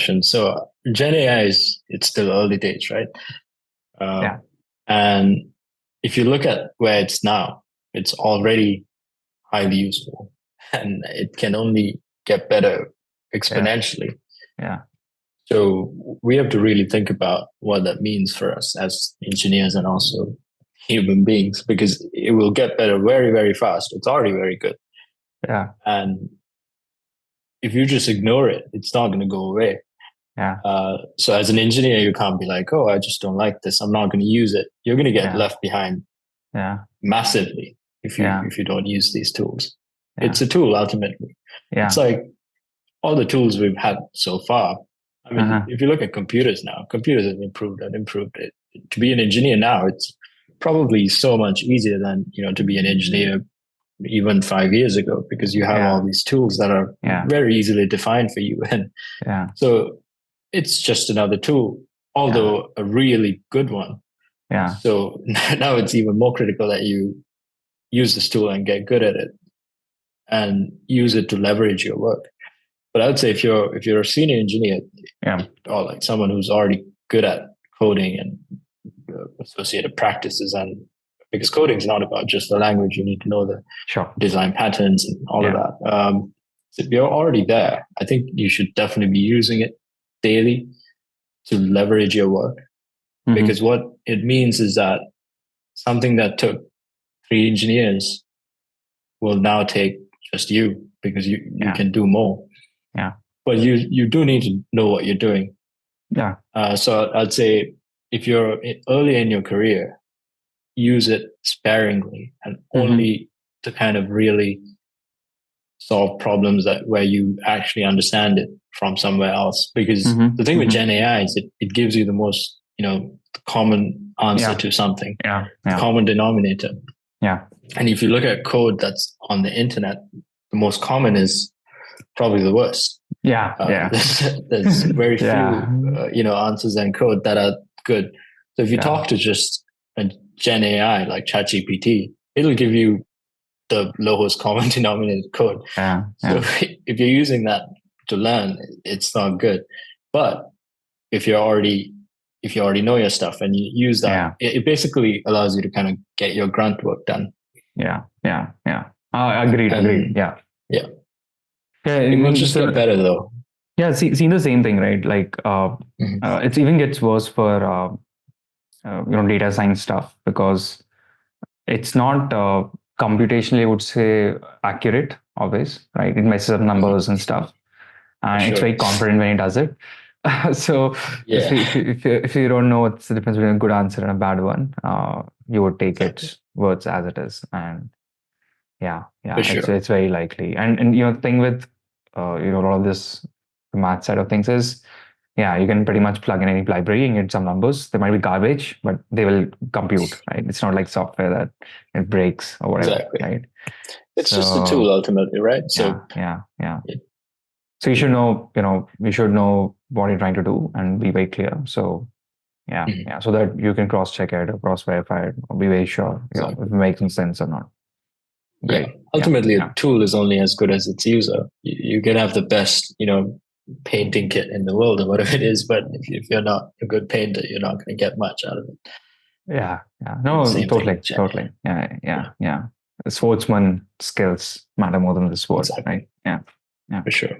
question. So Gen AI it's still early days, right? Yeah. And if you look at where it's now, it's already highly useful, and it can only get better exponentially. Yeah. So we have to really think about what that means for us as engineers and also human beings, because it will get better very, very fast. It's already very good. Yeah. And if you just ignore it, it's not going to go away. Yeah. So as an engineer, you can't be like, oh, I just don't like this, I'm not going to use it. You're going to get Yeah. left behind Yeah. massively if you don't use these tools. Yeah. It's a tool ultimately. Yeah. It's like all the tools we've had so far. I mean, Uh-huh. if you look at computers now, computers have improved and improved it. To be an engineer now, it's probably so much easier than, to be an engineer even 5 years ago, because you have Yeah. all these tools that are Yeah. very easily defined for you. And Yeah. so it's just another tool, although a really good one. Yeah. So now it's even more critical that you use this tool and get good at it and use it to leverage your work. But I would say if you're a senior engineer, Yeah. or like someone who's already good at coding and associated practices, and because coding is not about just the language, you need to know the design patterns and all of that. So if you're already there, I think you should definitely be using it daily to leverage your work. Mm-hmm. Because what it means is that something that took 3 engineers will now take just you, because you can do more. Yeah. But you do need to know what you're doing. Yeah. So I'd say if you're early in your career, use it sparingly and only to kind of really solve problems where you actually understand it from somewhere else. Because the thing with Gen AI is it gives you the most, common answer to something, the common denominator. Yeah. And if you look at code that's on the internet, the most common is probably the worst. Yeah. There's very few, answers and code that are good. So if you talk to just a Gen AI like ChatGPT, it'll give you the lowest common denominator code. So if you're using that to learn, it's not good. But if you already know your stuff and you use that, it basically allows you to kind of get your grunt work done. Agreed. Yeah. It will just get better though. Yeah, seeing the same thing, right? Like it even gets worse for data science stuff, because it's not computationally, I would say, accurate always, right? It messes up numbers and stuff, and it's very confident when it does it. So if you don't know what's the difference between a good answer and a bad one, you would take its words as it is, and it's very likely. And the thing with a lot of this math side of things is, you can pretty much plug in any library and get some numbers. They might be garbage, but they will compute, right? It's not like software that it breaks or whatever, right? It's just a tool ultimately, right? So So you should know, what you're trying to do and be very clear. So so that you can cross-check it or cross-verify it or be very sure if it makes some sense or not. Great. Ultimately, a tool is only as good as its user. You can have the best, painting kit in the world or whatever it is, but if you're not a good painter, you're not going to get much out of it. No, totally. Yeah. The sportsman skills matter more than the sport, right? Yeah. For sure.